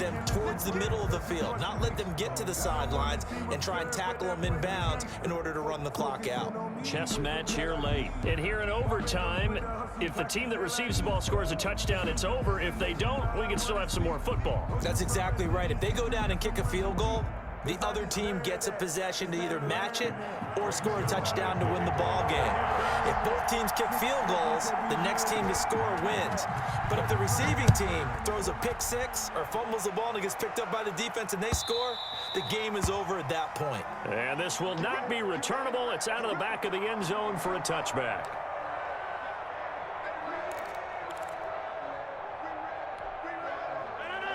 them towards the middle of the field, not let them get to the sidelines and try and tackle them in bounds in order to run the clock out. Chess match here late. And here in overtime, if the team that receives the ball scores a touchdown, it's over. If they don't, we can still have some more football. That's exactly right. If they go down and kick a field goal, the other team gets a possession to either match it or score a touchdown to win the ball game. If both teams kick field goals, the next team to score wins. But if the receiving team throws a pick six or fumbles the ball and it gets picked up by the defense and they score, the game is over at that point. And this will not be returnable. It's out of the back of the end zone for a touchback.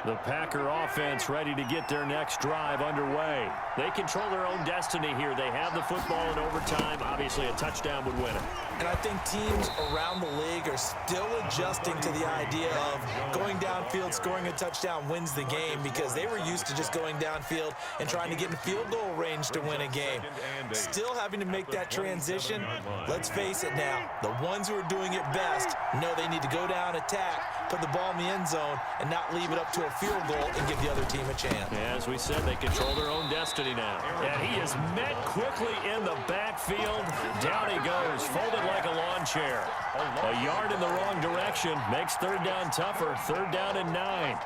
The Packer offense ready to get their next drive underway. They control their own destiny here. They have the football in overtime. Obviously, a touchdown would win it. And I think teams around the league are still adjusting to the idea of going downfield, scoring a touchdown wins the game, because they were used to just going downfield and trying to get in field goal range to win a game. Still having to make that transition. Let's face it now, the ones who are doing it best know they need to go down, attack, put the ball in the end zone, and not leave it up to a field goal and give the other team a chance. As we said, they control their own destiny now. And he is met quickly in the backfield. Down he goes, folded like a lawn chair. A yard in the wrong direction makes third down tougher. Third down and 9.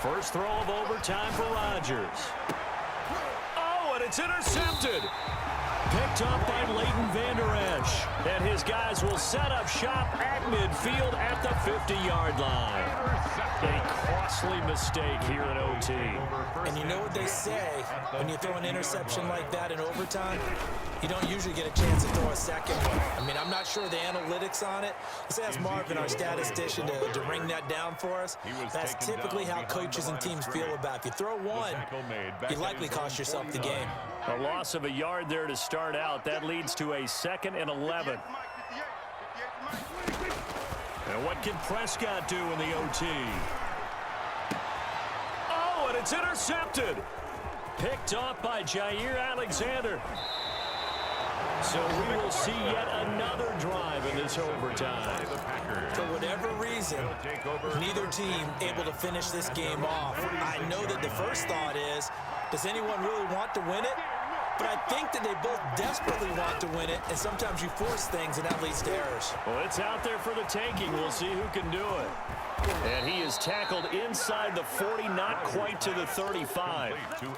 First throw of overtime for Rodgers. Oh, and it's intercepted. Picked up by Leighton Vander Esch. And his guys will set up shop at midfield at the 50-yard line. A costly mistake here in OT. And you know what they say, when you throw an interception like that in overtime, you don't usually get a chance to throw a second one. I mean, I'm not sure the analytics on it. Let's ask Marvin, our statistician, to ring that down for us. That's typically how coaches and teams feel about it. If you throw one, you likely cost yourself the game. A loss of a yard there to start out. That leads to a 2nd and 11. And what can Prescott do in the OT? Oh, and it's intercepted. Picked off by Jair Alexander. So we will see yet another drive in this overtime. For whatever reason, neither team able to finish this game off. I know that the first thought is, does anyone really want to win it? But I think that they both desperately want to win it, and sometimes you force things, and that leads to errors. Well, it's out there for the taking. We'll see who can do it. And he is tackled inside the 40, not quite to the 35.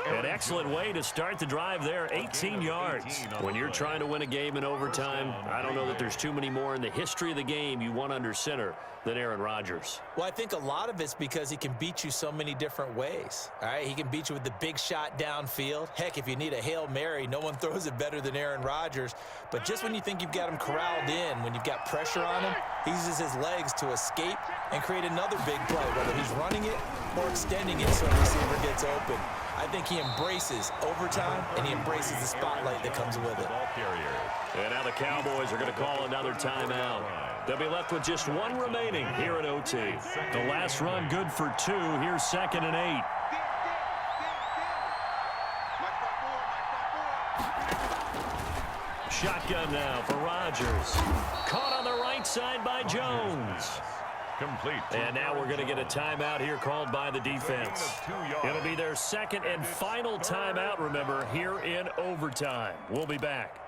An excellent way to start the drive there, 18 yards. When you're trying to win a game in overtime, I don't know that there's too many more in the history of the game you want under center than Aaron Rodgers. Well, I think a lot of it's because he can beat you so many different ways. All right, he can beat you with the big shot downfield. Heck, if you need a Hail Mary, no one throws it better than Aaron Rodgers. But just when you think you've got him corralled in, when you've got pressure on him, he uses his legs to escape and create another big play, whether he's running it or extending it so the receiver gets open. I think he embraces overtime, and he embraces the spotlight that comes with it. And now the Cowboys are going to call another timeout. They'll be left with just one remaining here at OT. The last run good for 2. Here's 2nd and 8. Shotgun now for Rodgers. Caught on the right side by Jones. Complete. And now we're going to get a timeout here called by the defense. It'll be their 2nd and final timeout, remember, here in overtime. We'll be back.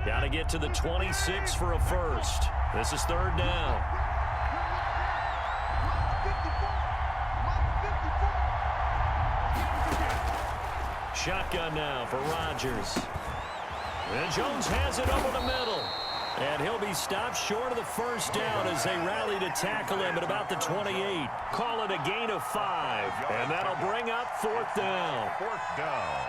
Got to get to the 26 for a first. This is 3rd down. Shotgun now for Rodgers. And Jones has it over the middle. And he'll be stopped short of the first down as they rally to tackle him at about the 28. Call it a gain of 5. And that'll bring up 4th down. 4th down.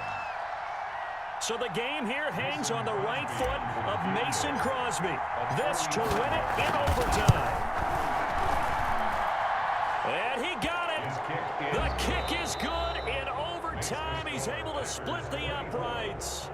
So the game here hangs on the right foot of Mason Crosby. This to win it in overtime. And he got it. The kick is good in overtime. He's able to split the uprights.